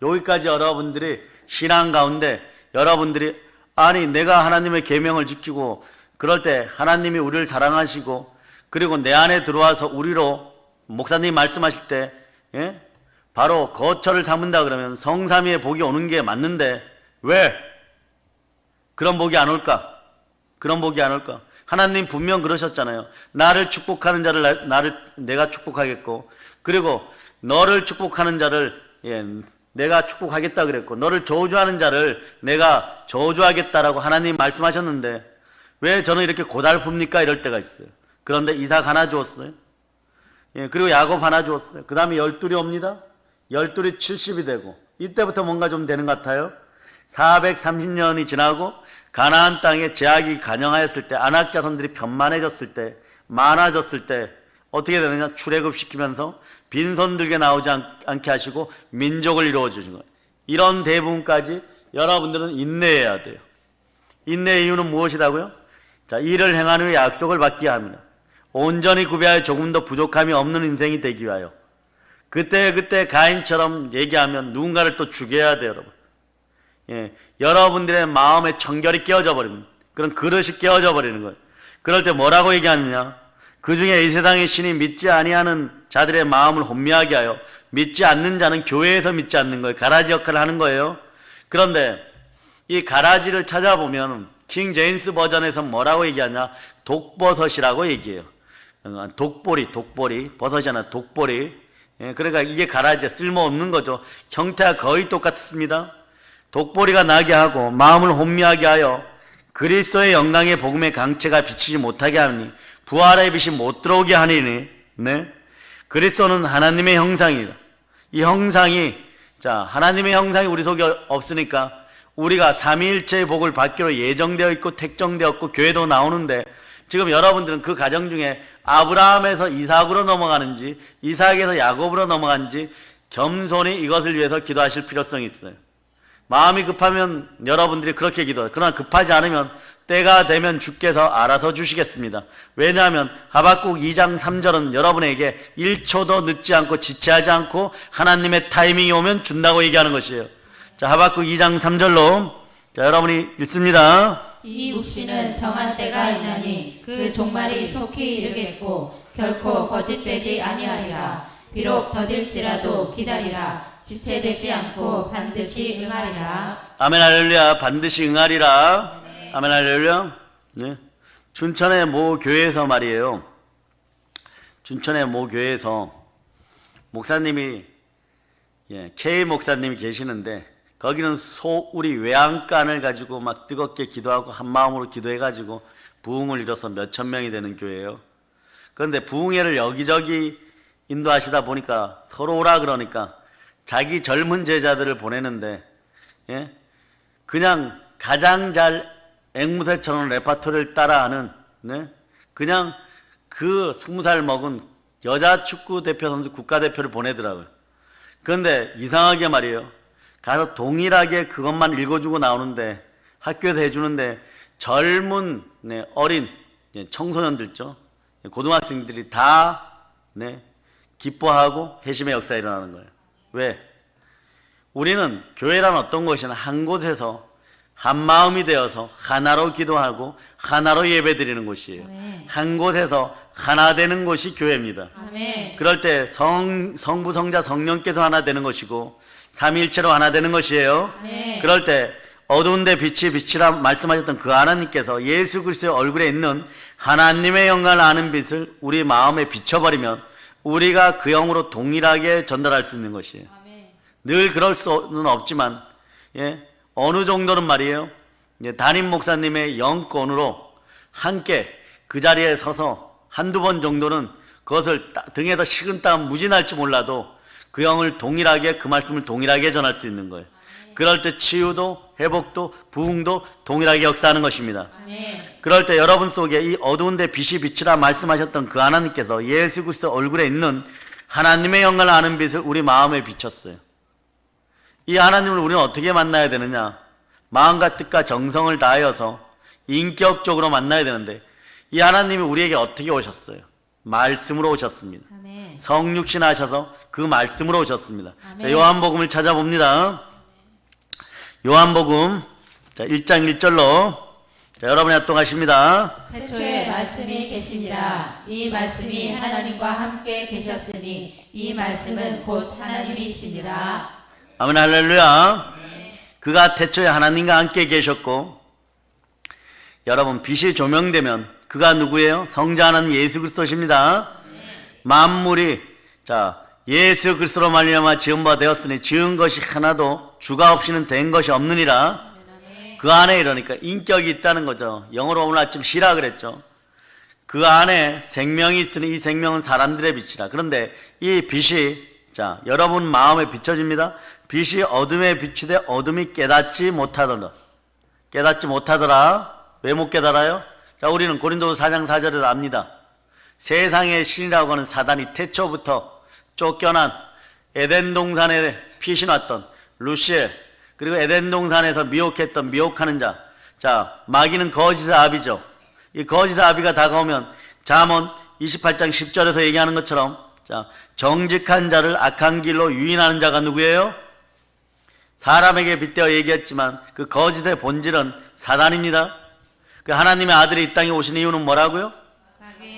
여기까지 여러분들이 신앙 가운데 여러분들이 아니 내가 하나님의 계명을 지키고 그럴 때 하나님이 우리를 사랑하시고 그리고 내 안에 들어와서 우리로 목사님이 말씀하실 때 바로 거처를 삼은다 그러면 성삼위의 복이 오는 게 맞는데 왜 그런 복이 안 올까? 그런 복이 안 올까? 하나님 분명 그러셨잖아요. 나를 축복하는 자를 내가 축복하겠고 그리고 너를 축복하는 자를 내가 축복하겠다 그랬고 너를 저주하는 자를 내가 저주하겠다라고 하나님 말씀하셨는데 왜 저는 이렇게 고달픕니까? 이럴 때가 있어요. 그런데 이삭 하나 주었어요. 그리고 야곱 하나 주었어요. 그 다음에 12이 옵니다. 12이 70이 되고 이때부터 뭔가 좀 되는 것 같아요. 430년이 지나고 가나안 땅에 제약이 간영하였을 때 안악 자손들이 편만해졌을 때 많아졌을 때 어떻게 되느냐? 출애굽시키면서 빈손 들게 나오지 않게 하시고 민족을 이루어 주신 거예요. 이런 대부분까지 여러분들은 인내해야 돼요. 인내의 이유는 무엇이라고요? 자, 이를 행한 후에 약속을 받게 합니다. 온전히 구비하여 조금 더 부족함이 없는 인생이 되기 위하여. 그때 가인처럼 얘기하면 누군가를 또 죽여야 돼요, 여러분. 여러분들의 마음의 청결이 깨어져 버립니다. 그런 그릇이 깨어져 버리는 거예요. 그럴 때 뭐라고 얘기하느냐? 그 중에 이 세상의 신이 믿지 아니하는 자들의 마음을 혼미하게 하여 믿지 않는 자는 교회에서 믿지 않는 거예요. 가라지 역할을 하는 거예요. 그런데 이 가라지를 찾아보면 킹 제임스 버전에서 뭐라고 얘기하냐? 독버섯이라고 얘기해요. 독보리 버섯이잖아. 독보리. 그러니까 이게 가라지야. 쓸모없는 거죠. 형태가 거의 똑같습니다. 독보리가 나게 하고 마음을 혼미하게 하여 그리스도의 영광의 복음의 강체가 비치지 못하게 하니 부활의 빛이 못 들어오게 하니니 네? 그리스도는 하나님의 형상이다. 이 형상이 하나님의 형상이 우리 속에 없으니까 우리가 삼위일체의 복을 받기로 예정되어 있고 택정되었고 교회도 나오는데 지금 여러분들은 그 가정 중에 아브라함에서 이삭으로 넘어가는지 이삭에서 야곱으로 넘어가는지 겸손히 이것을 위해서 기도하실 필요성이 있어요. 마음이 급하면 여러분들이 그렇게 기도해요. 그러나 급하지 않으면 때가 되면 주께서 알아서 주시겠습니다. 왜냐하면 하박국 2장 3절은 여러분에게 1초도 늦지 않고 지체하지 않고 하나님의 타이밍이 오면 준다고 얘기하는 것이에요. 자, 하박국 2장 3절로 여러분이 읽습니다. 이 묵시는 정한 때가 있나니 그 종말이 속히 이르겠고 결코 거짓되지 아니하리라. 비록 더딜지라도 기다리라. 지체되지 않고 반드시 응하리라. 아멘 할렐루야. 반드시 응하리라. 아멘 할렐루야. 네. 춘천의 모 교회에서 말이에요. 춘천의 모 교회에서 목사님이 K 목사님이 계시는데 거기는 소우리 외양간을 가지고 막 뜨겁게 기도하고 한 마음으로 기도해가지고 부흥을 이뤄서 몇천 명이 되는 교회예요. 그런데 부흥회를 여기저기 인도하시다 보니까 서로 오라 그러니까 자기 젊은 제자들을 보내는데 그냥 가장 잘 앵무새처럼 레파토리를 따라하는 그냥 그 20살 먹은 여자 축구 대표 선수 국가대표를 보내더라고요. 그런데 이상하게 말이에요. 가서 동일하게 그것만 읽어주고 나오는데 학교에서 해주는데 젊은 어린 청소년들 있죠. 고등학생들이 다 기뻐하고 회심의 역사가 일어나는 거예요. 왜? 우리는 교회란 어떤 것이나 한 곳에서 한 마음이 되어서 하나로 기도하고 하나로 예배드리는 곳이에요. 아멘. 한 곳에서 하나 되는 곳이 교회입니다. 아멘. 그럴 때 성부, 성자, 성령께서 하나 되는 것이고 삼위일체로 하나 되는 것이에요. 아멘. 그럴 때 어두운 데 빛이 빛이라 말씀하셨던 그 하나님께서 예수 그리스도의 얼굴에 있는 하나님의 영광을 아는 빛을 우리 마음에 비춰버리면 우리가 그 영으로 동일하게 전달할 수 있는 것이에요. 아멘. 늘 그럴 수는 없지만 어느 정도는 말이에요. 담임 목사님의 영권으로 함께 그 자리에 서서 한두 번 정도는 그것을 등에다 식은땀 무지 날지 몰라도 그 영을 동일하게 그 말씀을 동일하게 전할 수 있는 거예요. 그럴 때 치유도 회복도 부흥도 동일하게 역사하는 것입니다. 아멘. 그럴 때 여러분 속에 이 어두운 데 빛이 빛이라 말씀하셨던 그 하나님께서 예수 그리스도 얼굴에 있는 하나님의 영광을 아는 빛을 우리 마음에 비쳤어요. 이 하나님을 우리는 어떻게 만나야 되느냐? 마음과 뜻과 정성을 다하여서 인격적으로 만나야 되는데 이 하나님이 우리에게 어떻게 오셨어요? 말씀으로 오셨습니다. 아멘. 성육신 하셔서 그 말씀으로 오셨습니다. 아멘. 자, 요한복음을 찾아봅니다. 요한복음 1장 1절로 여러분이 합동하십니다. 태초에 말씀이 계시니라. 이 말씀이 하나님과 함께 계셨으니 이 말씀은 곧 하나님이시니라. 아멘 할렐루야. 그가 태초에 하나님과 함께 계셨고 여러분 빛이 조명되면 그가 누구예요? 성자 하나님 예수 그리스도십니다. 만물이 예수 그리스도로 말미암아 지은 바 되었으니 지은 것이 하나도 주가 없이는 된 것이 없느니라. 그 안에 이러니까 인격이 있다는 거죠. 영어로 오늘 아침 시라 그랬죠. 그 안에 생명이 있으니 이 생명은 사람들의 빛이라. 그런데 이 빛이 여러분 마음에 비춰집니다. 빛이 어둠에 비추되 어둠이 깨닫지 못하더라. 깨닫지 못하더라. 왜 못 깨달아요? 우리는 고린도서 4장 4절에서 압니다. 세상의 신이라고 하는 사단이 태초부터 쫓겨난 에덴 동산에 피신왔던 루시엘, 그리고 에덴 동산에서 미혹했던 미혹하는 자, 마귀는 거짓의 아비죠. 이 거짓의 아비가 다가오면 잠언 28장 10절에서 얘기하는 것처럼 정직한 자를 악한 길로 유인하는 자가 누구예요? 사람에게 빗대어 얘기했지만 그 거짓의 본질은 사단입니다. 그 하나님의 아들이 이 땅에 오신 이유는 뭐라고요?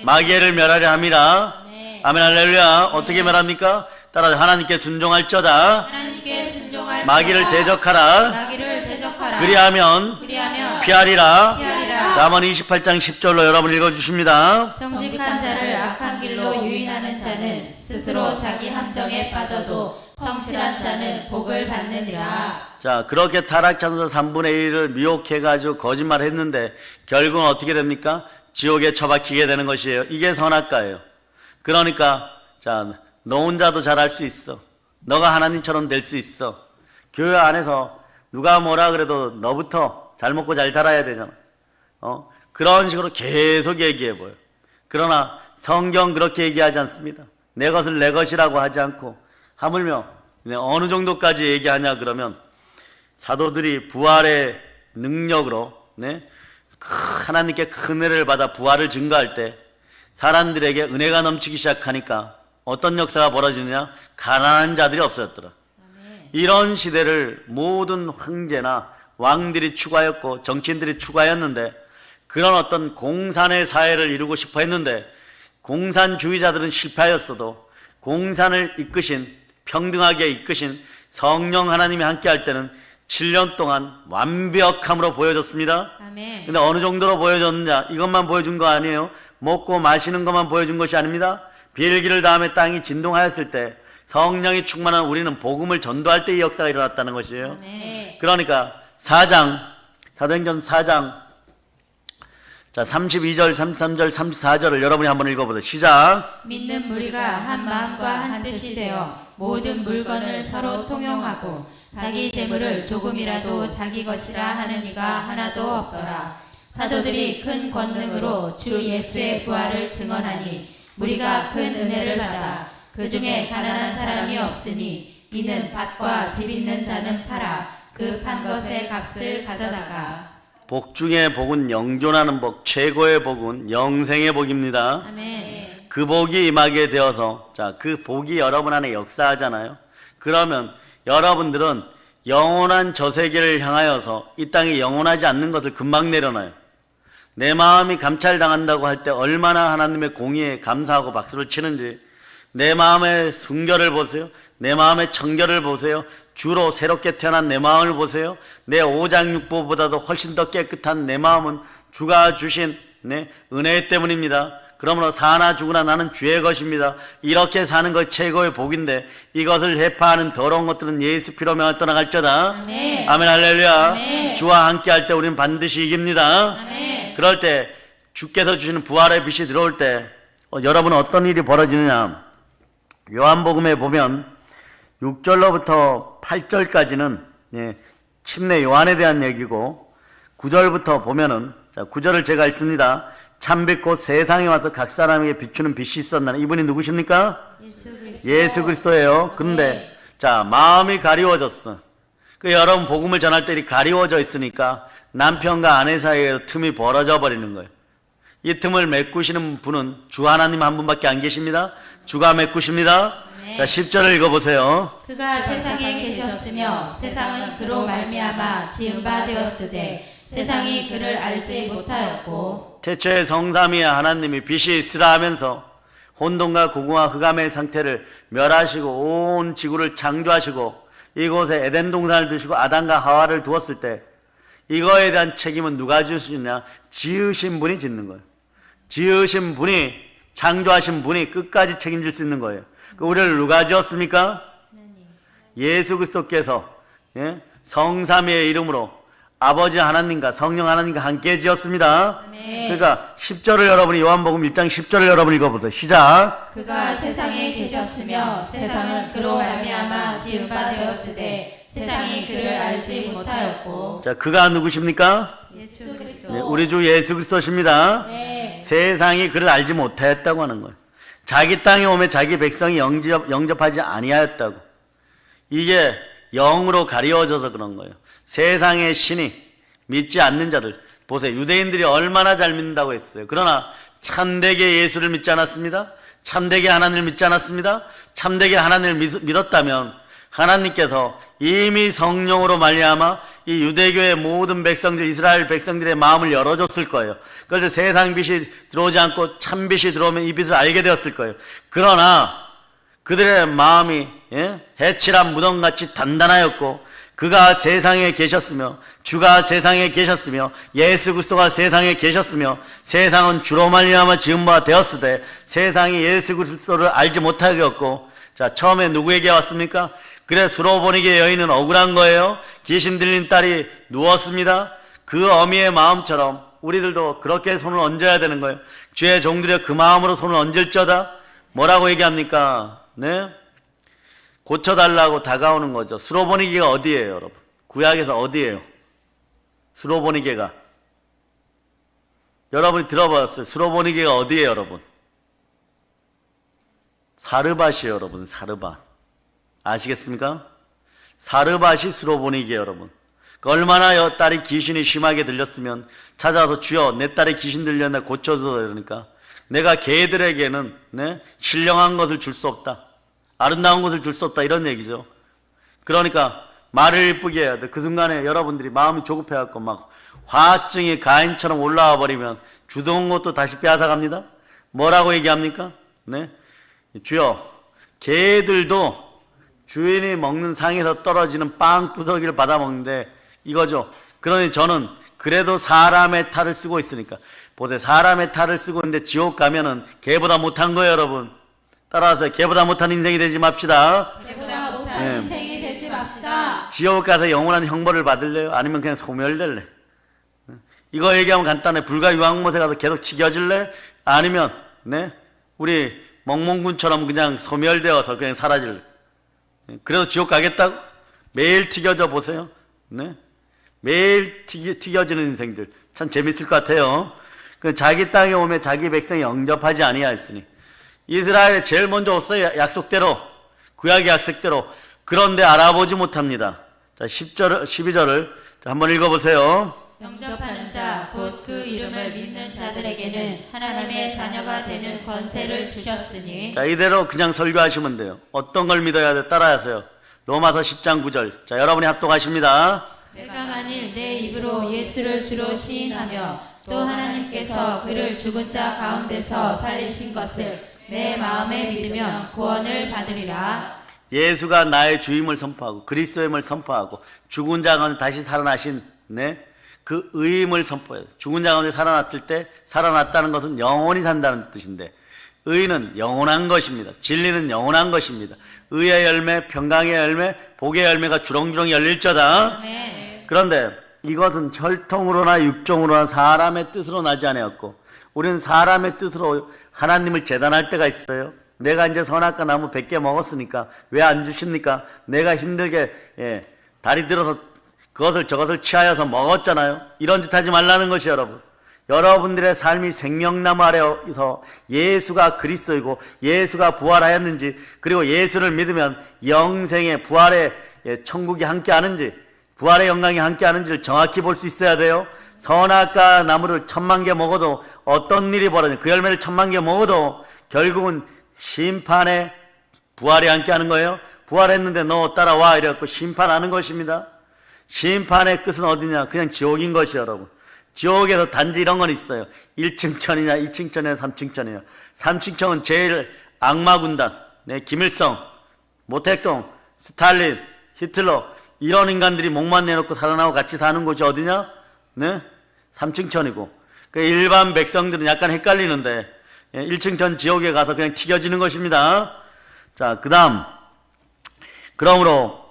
마귀를 멸하려 함이라. 아멘 할렐루야. 어떻게 멸합니까? 따라서 하나님께 순종할저다. 하나님께 순종할 마귀를 대적하라. 마귀를 대적하라. 그리하면 피하리라. 피하리라. 잠언 28장 10절로 여러분 읽어주십니다. 정직한 자를 악한 길로 유인하는 자는 스스로 자기 함정에 빠져도 성실한 자는 복을 받느니라. 자, 그렇게 타락찬서 3분의 1을 미혹해가지고 거짓말했는데 결국은 어떻게 됩니까? 지옥에 처박히게 되는 것이에요. 이게 선악과예요. 그러니까 자, 너 혼자도 잘할 수 있어. 너가 하나님처럼 될 수 있어. 교회 안에서 누가 뭐라 그래도 너부터 잘 먹고 잘 살아야 되잖아. 그런 식으로 계속 얘기해 보여. 그러나 성경 그렇게 얘기하지 않습니다. 내 것을 내 것이라고 하지 않고, 하물며 어느 정도까지 얘기하냐 그러면 사도들이 부활의 능력으로 하나님께 큰 은혜를 받아 부활을 증거할 때 사람들에게 은혜가 넘치기 시작하니까 어떤 역사가 벌어지느냐? 가난한 자들이 없어졌더라. 이런 시대를 모든 황제나 왕들이 추구하였고 정치인들이 추구하였는데, 그런 어떤 공산의 사회를 이루고 싶어 했는데 공산주의자들은 실패하였어도 공산을 이끄신, 평등하게 이끄신 성령 하나님이 함께 할 때는 7년 동안 완벽함으로 보여줬습니다. 아멘. 근데 어느 정도로 보여줬느냐? 이것만 보여준 거 아니에요. 먹고 마시는 것만 보여준 것이 아닙니다. 비엘기를 다음에 땅이 진동하였을 때 성령이 충만한 우리는 복음을 전도할 때 이 역사가 일어났다는 것이에요. 아멘. 그러니까 사도행전 4장 자 32절, 33절, 34절을 여러분이 한번 읽어보세요. 시작. 믿는 무리가 한 마음과 한 뜻이 되어 모든 물건을 서로 통용하고 자기 재물을 조금이라도 자기 것이라 하는 이가 하나도 없더라. 사도들이 큰 권능으로 주 예수의 부활을 증언하니 무리가 큰 은혜를 받아 그 중에 가난한 사람이 없으니 이는 밭과 집 있는 자는 팔아 그 판 것의 값을 가져다가. 복 중의 복은 영존하는 복, 최고의 복은 영생의 복입니다. 아멘. 그 복이 임하게 되어서, 자, 그 복이 여러분 안에 역사하잖아요. 그러면 여러분들은 영원한 저 세계를 향하여서 이 땅에 영원하지 않는 것을 금방 내려놔요. 내 마음이 감찰당한다고 할 때 얼마나 하나님의 공의에 감사하고 박수를 치는지, 내 마음의 순결을 보세요. 내 마음의 청결을 보세요. 주로 새롭게 태어난 내 마음을 보세요. 내 오장육부보다도 훨씬 더 깨끗한 내 마음은 주가 주신 은혜 때문입니다. 그러므로 사나 죽으나 나는 주의 것입니다. 이렇게 사는 것이 최고의 복인데, 이것을 해파하는 더러운 것들은 예수 피로 명하여 떠나갈지어다. 아멘. 아멘 할렐루야. 아멘. 주와 함께 할 때 우리는 반드시 이깁니다. 아멘. 그럴 때 주께서 주시는 부활의 빛이 들어올 때 여러분은 어떤 일이 벌어지느냐? 요한복음에 보면 6절로부터 8절까지는 침례 요한에 대한 얘기고, 9절부터 보면은, 자, 9절을 제가 읽습니다. 참빛 곧 세상에 와서 각 사람에게 비추는 빛이 있었나니, 이분이 누구십니까? 예수 그리스도예요. 그런데 자, 마음이 가리워졌어. 그 여러분 복음을 전할 때 가리워져 있으니까 남편과 아내 사이에 틈이 벌어져 버리는 거예요. 이 틈을 메꾸시는 분은 주 하나님 한 분밖에 안 계십니다. 주가 메꾸십니다. 자, 10절을 읽어보세요. 그가 세상에 계셨으며 세상은 그로 말미암아 지은 바 되었으되 세상이 그를 알지 못하였고. 태초에 성삼위의 하나님이 빛이 있으라 하면서 혼돈과 고궁과 흑암의 상태를 멸하시고 온 지구를 창조하시고 이곳에 에덴 동산을 두시고 아담과 하와를 두었을 때 이거에 대한 책임은 누가 지으시냐? 지으신 분이 짓는 거예요. 지으신 분이, 창조하신 분이 끝까지 책임질 수 있는 거예요. 우리를 누가 지었습니까? 예수 그리스도께서 성삼위의 이름으로 아버지 하나님과 성령 하나님과 함께 지었습니다. 그러니까 10절을 여러분이 요한복음 1장 10절을 여러분 읽어보세요. 시작. 그가 세상에 계셨으며 세상은 그로 말미암아 지은 바 되었으되 세상이 그를 알지 못하였고. 자, 그가 누구십니까? 예수 그리스도. 우리 주 예수 그리스도십니다. 네. 세상이 그를 알지 못하였다고 하는 거예요. 자기 땅에 오면 자기 백성이 영접하지 아니하였다고. 이게 영으로 가리워져서 그런 거예요. 세상의 신이 믿지 않는 자들 보세요. 유대인들이 얼마나 잘 믿는다고 했어요. 그러나 참되게 예수를 믿지 않았습니다. 참되게 하나님을 믿지 않았습니다. 참되게 하나님을 믿었다면 하나님께서 이미 성령으로 말미암아 이 유대교의 모든 백성들, 이스라엘 백성들의 마음을 열어줬을 거예요. 그래서 세상 빛이 들어오지 않고 참 빛이 들어오면 이 빛을 알게 되었을 거예요. 그러나 그들의 마음이 해칠한 무덤같이 단단하였고, 그가 세상에 계셨으며 주가 세상에 계셨으며 예수 그리스도가 세상에 계셨으며 세상은 주로 말미암아 지은 바 되었으되 세상이 예수 그리스도를 알지 못하였고, 자, 처음에 누구에게 왔습니까? 그래, 수로보니게 여인은 억울한 거예요. 귀신 들린 딸이 누웠습니다. 그 어미의 마음처럼 우리들도 그렇게 손을 얹어야 되는 거예요. 주의 종들여 그 마음으로 손을 얹을저다. 뭐라고 얘기합니까? 네? 고쳐달라고 다가오는 거죠. 수로보니게가 어디예요, 여러분? 구약에서 어디예요? 수로보니게가. 여러분이 들어봤어요. 수로보니게가 어디예요, 여러분? 사르밧이에요, 여러분. 사르밧. 아시겠습니까? 사르밧이 수로보니게예요, 여러분. 그 얼마나 딸이 귀신이 심하게 들렸으면 찾아와서 주여 내 딸이 귀신 들렸나 고쳐서 그러니까 내가 걔들에게는 네? 신령한 것을 줄 수 없다. 아름다운 것을 줄 수 없다. 이런 얘기죠. 그러니까 말을 이쁘게 해야 돼. 그 순간에 여러분들이 마음이 조급해갖고 막 화증이 가인처럼 올라와 버리면 주던 것도 다시 빼앗아갑니다. 뭐라고 얘기합니까? 네? 주여 개들도 주인이 먹는 상에서 떨어지는 빵 부서기를 받아 먹는데 이거죠. 그러니 저는 그래도 사람의 탈을 쓰고 있으니까 보세요. 사람의 탈을 쓰고 있는데 지옥 가면은 개보다 못한 거예요, 여러분. 따라서 개보다 못한 인생이 되지 맙시다. 개보다 못한 인생이 되지 맙시다. 지옥 가서 영원한 형벌을 받을래요? 아니면 그냥 소멸될래? 이거 얘기하면 간단해. 불과 유황못에 가서 계속 튀겨질래? 아니면 네? 우리 멍멍군처럼 그냥 소멸되어서 그냥 사라질래? 그래서 지옥 가겠다고? 매일 튀겨져 보세요. 네? 매일 튀겨지는 인생들 참 재밌을 것 같아요. 그 자기 땅에 오면 자기 백성이 영접하지 아니하였으니 이스라엘에 제일 먼저 왔어요. 약속대로 구약의 약속대로. 그런데 알아보지 못합니다. 자, 10절, 12절을 한번 읽어보세요. 영접하는 자 곧 그 이름을 믿는 자들에게는 하나님의 자녀가 되는 권세를 주셨으니. 자, 이대로 그냥 설교하시면 돼요. 어떤 걸 믿어야 돼? 따라하세요. 로마서 10장 9절. 자, 여러분이 합독하십니다. 내가 만일 내 입으로 예수를 주로 시인하며 또 하나님께서 그를 죽은 자 가운데서 살리신 것을 내 마음에 믿으면 구원을 받으리라. 예수가 나의 주임을 선포하고 그리스도임을 선포하고 죽은 자 가운데 다시 살아나신 네? 그 의임을 선포해요. 죽은 자 가운데 살아났을 때 살아났다는 것은 영원히 산다는 뜻인데 의는 영원한 것입니다. 진리는 영원한 것입니다. 의의 열매, 평강의 열매, 복의 열매가 주렁주렁 열릴저다. 네. 그런데 이것은 혈통으로나 육종으로나 사람의 뜻으로 나지 않았고 우리는 사람의 뜻으로 하나님을 재단할 때가 있어요. 내가 이제 선악과 나무 100개 먹었으니까 왜 안 주십니까? 내가 힘들게 다리 들어서 그것을 저것을 취하여서 먹었잖아요. 이런 짓 하지 말라는 것이 여러분. 여러분들의 삶이 생명나무 아래서 예수가 그리스도이고 예수가 부활하였는지 그리고 예수를 믿으면 영생의 부활의 천국이 함께하는지 부활의 영광이 함께하는지를 정확히 볼 수 있어야 돼요. 선악과 나무를 1000만 개 먹어도 어떤 일이 벌어져 그 열매를 1000만 개 먹어도 결국은 심판의 부활이 함께하는 거예요. 부활했는데 너 따라와 이래갖고 심판하는 것입니다. 심판의 끝은 어디냐? 그냥 지옥인 것이 여러분. 지옥에서 단지 이런 건 있어요. 1층 천이냐 2층 천이냐 3층 천이냐. 3층 천은 제일 악마 군단 네, 김일성, 모택동, 스탈린, 히틀러 이런 인간들이 목만 내놓고 살아나고 같이 사는 곳이 어디냐? 네? 3층 천이고 그 일반 백성들은 약간 헷갈리는데 1층 천 지옥에 가서 그냥 튀겨지는 것입니다. 자, 그 다음 그러므로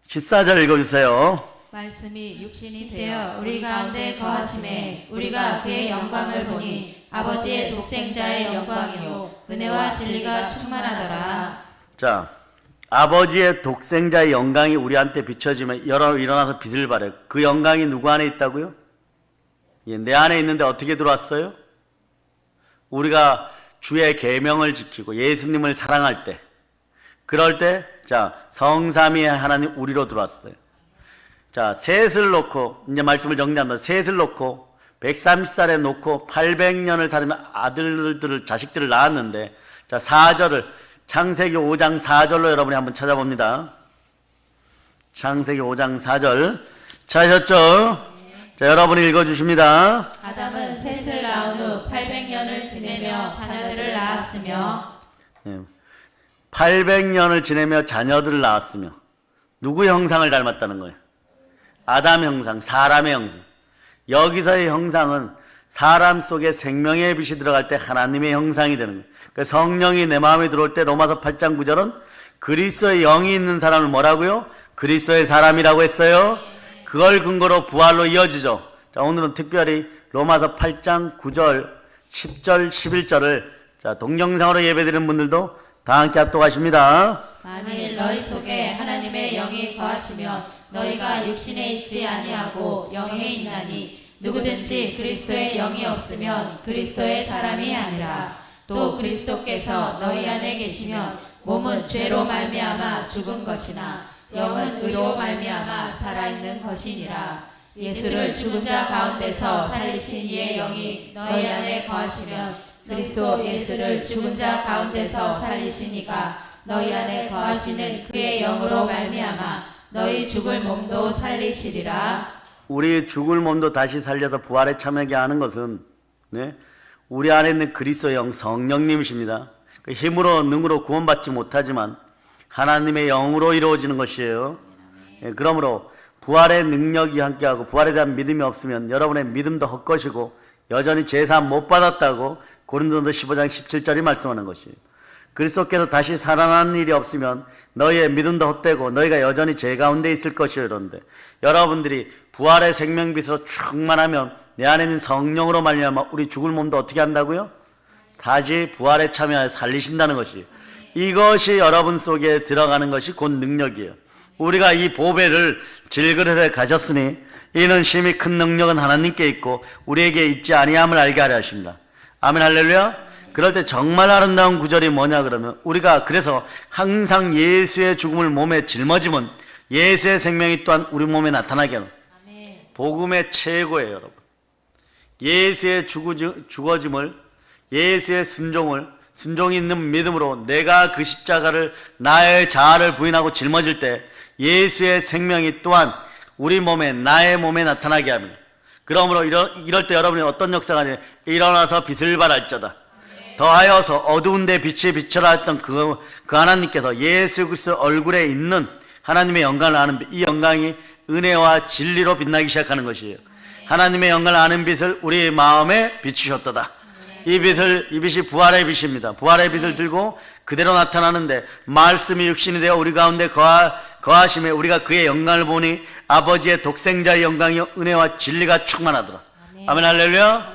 14절 읽어주세요. 말씀이 육신이 되어 우리 가운데 거하심에 우리가 그의 영광을 보니 아버지의 독생자의 영광이요 은혜와 진리가 충만하더라. 자, 아버지의 독생자의 영광이 우리한테 비춰지면 일어나서 빛을 발해요. 그 영광이 누구 안에 있다고요? 내 안에 있는데 어떻게 들어왔어요? 우리가 주의 계명을 지키고 예수님을 사랑할 때 그럴 때 자, 성삼위의 하나님 우리로 들어왔어요. 자, 셋을 놓고 이제 말씀을 정리합니다. 셋을 놓고 130살에 놓고 800년을 살면 아들들을 자식들을 낳았는데 자, 4절을 창세기 5장 4절로 여러분이 한번 찾아봅니다. 창세기 5장 4절 찾으셨죠? 자, 여러분이 읽어주십니다. 아담은 셋을 낳은 후 800년을 지내며 자녀들을 낳았으며 800년을 지내며 자녀들을 낳았으며 누구 형상을 닮았다는 거예요? 아담 형상, 사람의 형상. 여기서의 형상은 사람 속에 생명의 빛이 들어갈 때 하나님의 형상이 되는 거예요. 그 성령이 내 마음에 들어올 때 로마서 8장 9절은 그리스도의 영이 있는 사람을 뭐라고요? 그리스도의 사람이라고 했어요. 그걸 근거로 부활로 이어지죠. 자, 오늘은 특별히 로마서 8장 9절, 10절, 11절을 자, 동영상으로 예배드리는 분들도 다 함께 합독하십니다. 만일 너희 속에 하나님의 영이 거하시면 너희가 육신에 있지 아니하고 영에 있나니 누구든지 그리스도의 영이 없으면 그리스도의 사람이 아니라. 또 그리스도께서 너희 안에 계시면 몸은 죄로 말미암아 죽은 것이나 영은 의로 말미암아 살아있는 것이니라. 예수를 죽은 자 가운데서 살리신 이의 영이 너희 안에 거하시면 그리스도 예수를 죽은 자 가운데서 살리신 이가 너희 안에 거하시는 그의 영으로 말미암아 너희 죽을 몸도 살리시리라. 우리 죽을 몸도 다시 살려서 부활에 참여하게 하는 것은 네? 우리 안에 있는 그리스도의 영 성령님이십니다. 그 힘으로 능으로 구원받지 못하지만 하나님의 영으로 이루어지는 것이에요. 예, 그러므로 부활의 능력이 함께하고 부활에 대한 믿음이 없으면 여러분의 믿음도 헛것이고 여전히 제사함 못 받았다고 고린도서 15장 17절이 말씀하는 것이에요. 그리스도께서 다시 살아나는 일이 없으면 너희의 믿음도 헛되고 너희가 여전히 죄 가운데 있을 것이요. 그런데 여러분들이 부활의 생명빛으로 충만하면 내 안에 있는 성령으로 말미암아 우리 죽을 몸도 어떻게 한다고요? 다시 부활에 참여하여 살리신다는 것이, 이것이 여러분 속에 들어가는 것이 곧 능력이에요. 우리가 이 보배를 질그릇에 가졌으니 이는 심히 큰 능력은 하나님께 있고 우리에게 있지 아니함을 알게 하려 하십니다. 아멘 할렐루야. 그럴 때 정말 아름다운 구절이 뭐냐 그러면 우리가 그래서 항상 예수의 죽음을 몸에 짊어지면 예수의 생명이 또한 우리 몸에 나타나게 하는 복음의 최고예요. 여러분, 예수의 죽어짐을, 예수의 순종이 있는 믿음으로 내가 그 십자가를 나의 자아를 부인하고 짊어질 때 예수의 생명이 또한 우리 몸에, 나의 몸에 나타나게 합니다. 그러므로 이럴 때 여러분이 어떤 역사가 일어나서 빛을 발할지어다. 더하여서 어두운 데 빛이 비춰라 했던 그 하나님께서 예수 그리스도 얼굴에 있는 하나님의 영광을 아는 빛, 이 영광이 은혜와 진리로 빛나기 시작하는 것이에요. 하나님의 영광을 아는 빛을 우리 마음에 비추셨도다. 이 빛이 부활의 빛입니다. 부활의 빛을 들고 그대로 나타나는데 말씀이 육신이 되어 우리 가운데 거하심에 우리가 그의 영광을 보니 아버지의 독생자의 영광이요 은혜와 진리가 충만하더라. 아멘 할렐루야.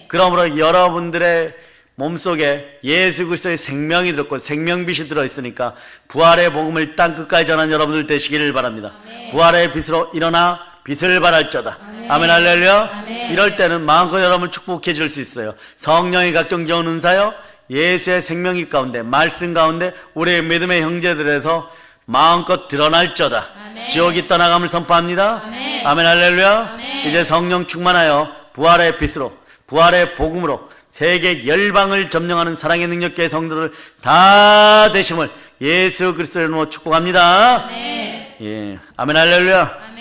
그러므로 여러분들의 몸속에 예수 그리스도의 생명이 들었고 생명빛이 들어있으니까 부활의 복음을 땅끝까지 전한 여러분들 되시기를 바랍니다. 부활의 빛으로 일어나 빛을 발할지어다. 아멘 할렐루야. 이럴 때는 마음껏 여러분을 축복해 줄 수 있어요. 성령의 각종 좋은 은사요 예수의 생명이 가운데 말씀 가운데 우리의 믿음의 형제들에서 마음껏 드러날지어다. 지옥이 떠나감을 선포합니다. 아멘 할렐루야. 이제 성령 충만하여 부활의 빛으로 부활의 복음으로 세계 열방을 점령하는 사랑의 능력계의 성도들 다 되심을 예수 그리스도의 이름으로 축복합니다. 예, 아멘 할렐루야.